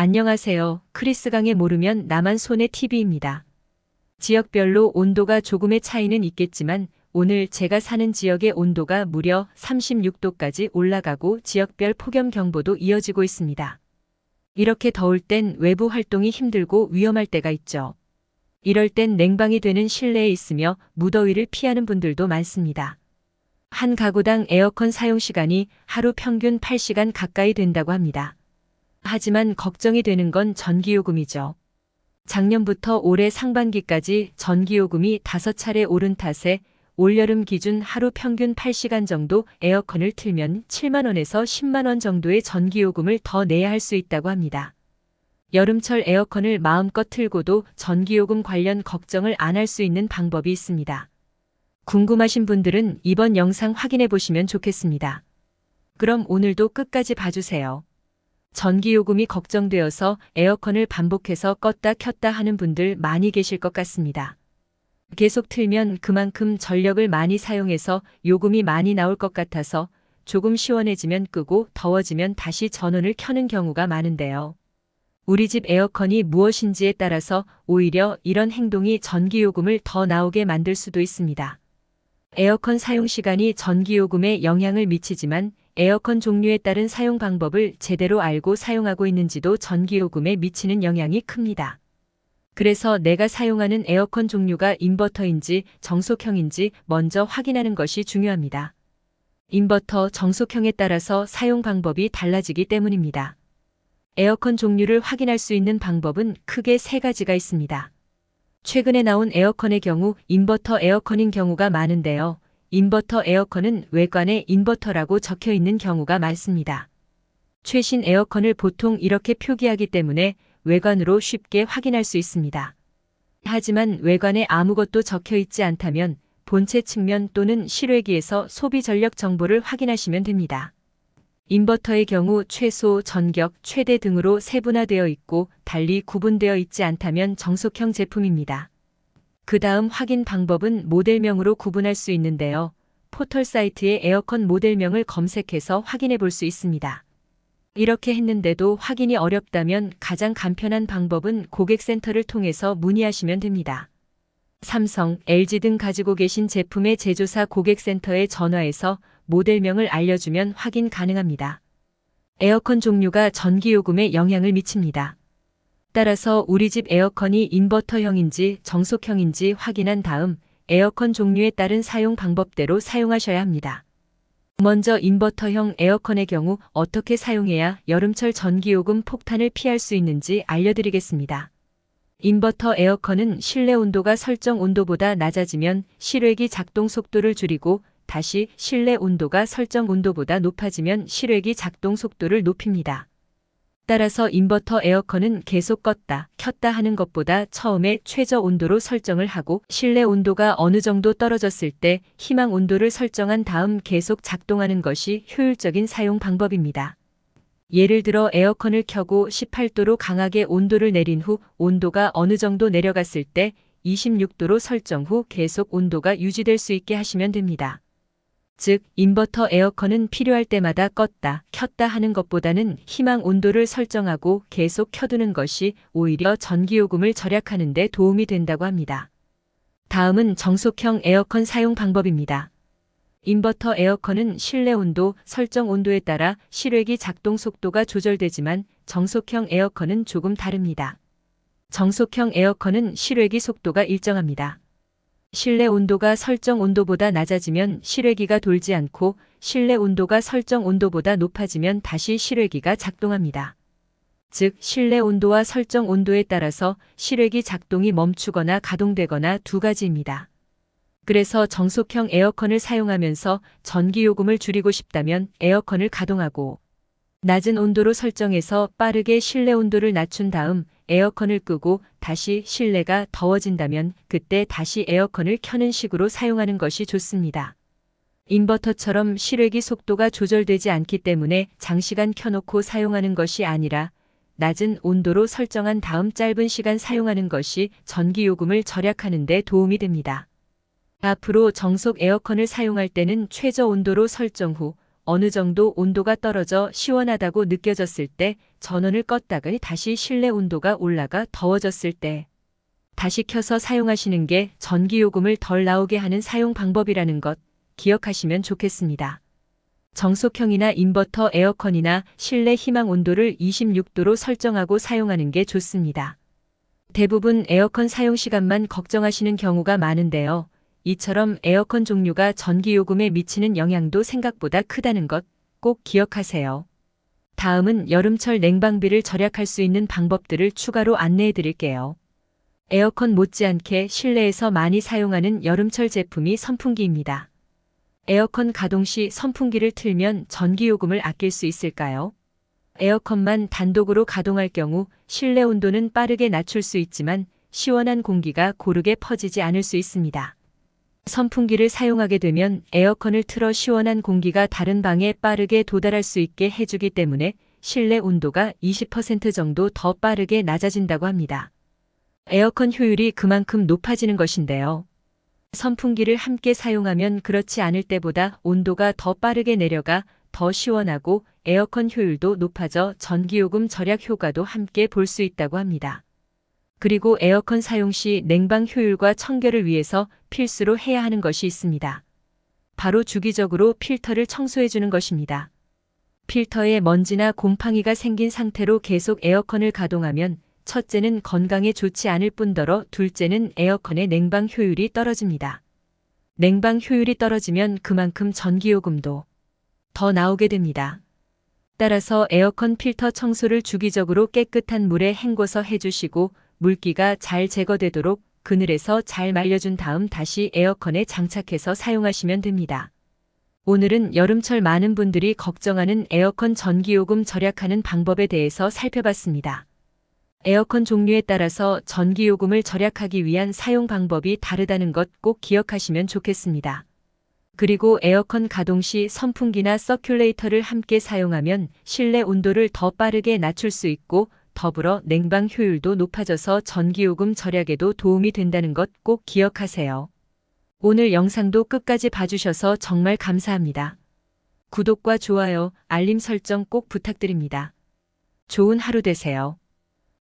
안녕하세요. 크리스강의 모르면 나만 손의 TV입니다. 지역별로 온도가 조금의 차이는 있겠지만 오늘 제가 사는 지역의 온도가 무려 36도까지 올라가고 지역별 폭염경보도 이어지고 있습니다. 이렇게 더울 땐 외부 활동이 힘들고 위험할 때가 있죠. 이럴 땐 냉방이 되는 실내에 있으며 무더위를 피하는 분들도 많습니다. 한 가구당 에어컨 사용 시간이 하루 평균 8시간 가까이 된다고 합니다. 하지만 걱정이 되는 건 전기요금이죠. 작년부터 올해 상반기까지 전기요금이 5차례 오른 탓에 올여름 기준 하루 평균 8시간 정도 에어컨을 틀면 7만 원에서 10만 원 정도의 전기요금을 더 내야 할 수 있다고 합니다. 여름철 에어컨을 마음껏 틀고도 전기요금 관련 걱정을 안 할 수 있는 방법이 있습니다. 궁금하신 분들은 이번 영상 확인해 보시면 좋겠습니다. 그럼 오늘도 끝까지 봐주세요. 전기요금이 걱정되어서 에어컨을 반복해서 껐다 켰다 하는 분들 많이 계실 것 같습니다. 계속 틀면 그만큼 전력을 많이 사용해서 요금이 많이 나올 것 같아서 조금 시원해지면 끄고 더워지면 다시 전원을 켜는 경우가 많은데요. 우리 집 에어컨이 무엇인지에 따라서 오히려 이런 행동이 전기요금을 더 나오게 만들 수도 있습니다. 에어컨 사용 시간이 전기요금에 영향을 미치지만 에어컨 종류에 따른 사용 방법을 제대로 알고 사용하고 있는지도 전기요금에 미치는 영향이 큽니다. 그래서 내가 사용하는 에어컨 종류가 인버터인지 정속형인지 먼저 확인하는 것이 중요합니다. 인버터, 정속형에 따라서 사용 방법이 달라지기 때문입니다. 에어컨 종류를 확인할 수 있는 방법은 크게 3가지가 있습니다. 최근에 나온 에어컨의 경우 인버터 에어컨인 경우가 많은데요. 인버터 에어컨은 외관에 인버터라고 적혀 있는 경우가 많습니다. 최신 에어컨을 보통 이렇게 표기하기 때문에 외관으로 쉽게 확인할 수 있습니다. 하지만 외관에 아무것도 적혀 있지 않다면 본체 측면 또는 실외기에서 소비 전력 정보를 확인하시면 됩니다. 인버터의 경우 최소, 전격, 최대 등으로 세분화되어 있고 달리 구분되어 있지 않다면 정속형 제품입니다. 그 다음 확인 방법은 모델명으로 구분할 수 있는데요. 포털 사이트의 에어컨 모델명을 검색해서 확인해 볼 수 있습니다. 이렇게 했는데도 확인이 어렵다면 가장 간편한 방법은 고객센터를 통해서 문의하시면 됩니다. 삼성, LG 등 가지고 계신 제품의 제조사 고객센터에 전화해서 모델명을 알려주면 확인 가능합니다. 에어컨 종류가 전기요금에 영향을 미칩니다. 따라서 우리 집 에어컨이 인버터형인지 정속형인지 확인한 다음 에어컨 종류에 따른 사용 방법대로 사용하셔야 합니다. 먼저 인버터형 에어컨의 경우 어떻게 사용해야 여름철 전기요금 폭탄을 피할 수 있는지 알려드리겠습니다. 인버터 에어컨은 실내 온도가 설정 온도보다 낮아지면 실외기 작동 속도를 줄이고 다시 실내 온도가 설정 온도보다 높아지면 실외기 작동 속도를 높입니다. 따라서 인버터 에어컨은 계속 껐다, 켰다 하는 것보다 처음에 최저 온도로 설정을 하고 실내 온도가 어느 정도 떨어졌을 때 희망 온도를 설정한 다음 계속 작동하는 것이 효율적인 사용 방법입니다. 예를 들어 에어컨을 켜고 18도로 강하게 온도를 내린 후 온도가 어느 정도 내려갔을 때 26도로 설정 후 계속 온도가 유지될 수 있게 하시면 됩니다. 즉, 인버터 에어컨은 필요할 때마다 껐다, 켰다 하는 것보다는 희망 온도를 설정하고 계속 켜두는 것이 오히려 전기요금을 절약하는 데 도움이 된다고 합니다. 다음은 정속형 에어컨 사용 방법입니다. 인버터 에어컨은 실내 온도, 설정 온도에 따라 실외기 작동 속도가 조절되지만 정속형 에어컨은 조금 다릅니다. 정속형 에어컨은 실외기 속도가 일정합니다. 실내 온도가 설정 온도보다 낮아지면 실외기가 돌지 않고 실내 온도가 설정 온도보다 높아지면 다시 실외기가 작동합니다. 즉, 실내 온도와 설정 온도에 따라서 실외기 작동이 멈추거나 가동되거나 두 가지입니다. 그래서 정속형 에어컨을 사용하면서 전기요금을 줄이고 싶다면 에어컨을 가동하고 낮은 온도로 설정해서 빠르게 실내 온도를 낮춘 다음 에어컨을 끄고 다시 실내가 더워진다면 그때 다시 에어컨을 켜는 식으로 사용하는 것이 좋습니다. 인버터처럼 실외기 속도가 조절되지 않기 때문에 장시간 켜놓고 사용하는 것이 아니라 낮은 온도로 설정한 다음 짧은 시간 사용하는 것이 전기요금을 절약하는 데 도움이 됩니다. 앞으로 정속 에어컨을 사용할 때는 최저 온도로 설정 후 어느 정도 온도가 떨어져 시원하다고 느껴졌을 때 전원을 껐다가 다시 실내 온도가 올라가 더워졌을 때 다시 켜서 사용하시는 게 전기요금을 덜 나오게 하는 사용 방법이라는 것 기억하시면 좋겠습니다. 정속형이나 인버터 에어컨이나 실내 희망 온도를 26도로 설정하고 사용하는 게 좋습니다. 대부분 에어컨 사용 시간만 걱정하시는 경우가 많은데요. 이처럼 에어컨 종류가 전기요금에 미치는 영향도 생각보다 크다는 것 꼭 기억하세요. 다음은 여름철 냉방비를 절약할 수 있는 방법들을 추가로 안내해 드릴게요. 에어컨 못지않게 실내에서 많이 사용하는 여름철 제품이 선풍기입니다. 에어컨 가동 시 선풍기를 틀면 전기요금을 아낄 수 있을까요? 에어컨만 단독으로 가동할 경우 실내 온도는 빠르게 낮출 수 있지만 시원한 공기가 고르게 퍼지지 않을 수 있습니다. 선풍기를 사용하게 되면 에어컨을 틀어 시원한 공기가 다른 방에 빠르게 도달할 수 있게 해주기 때문에 실내 온도가 20% 정도 더 빠르게 낮아진다고 합니다. 에어컨 효율이 그만큼 높아지는 것인데요. 선풍기를 함께 사용하면 그렇지 않을 때보다 온도가 더 빠르게 내려가 더 시원하고 에어컨 효율도 높아져 전기요금 절약 효과도 함께 볼 수 있다고 합니다. 그리고 에어컨 사용 시 냉방 효율과 청결을 위해서 필수로 해야 하는 것이 있습니다. 바로 주기적으로 필터를 청소해 주는 것입니다. 필터에 먼지나 곰팡이가 생긴 상태로 계속 에어컨을 가동하면 첫째는 건강에 좋지 않을 뿐더러 둘째는 에어컨의 냉방 효율이 떨어집니다. 냉방 효율이 떨어지면 그만큼 전기요금도 더 나오게 됩니다. 따라서 에어컨 필터 청소를 주기적으로 깨끗한 물에 헹궈서 해주시고 물기가 잘 제거되도록 그늘에서 잘 말려준 다음 다시 에어컨에 장착해서 사용하시면 됩니다. 오늘은 여름철 많은 분들이 걱정하는 에어컨 전기요금 절약하는 방법에 대해서 살펴봤습니다. 에어컨 종류에 따라서 전기요금을 절약하기 위한 사용 방법이 다르다는 것 꼭 기억하시면 좋겠습니다. 그리고 에어컨 가동 시 선풍기나 서큘레이터를 함께 사용하면 실내 온도를 더 빠르게 낮출 수 있고 더불어 냉방 효율도 높아져서 전기요금 절약에도 도움이 된다는 것 꼭 기억하세요. 오늘 영상도 끝까지 봐주셔서 정말 감사합니다. 구독과 좋아요, 알림 설정 꼭 부탁드립니다. 좋은 하루 되세요.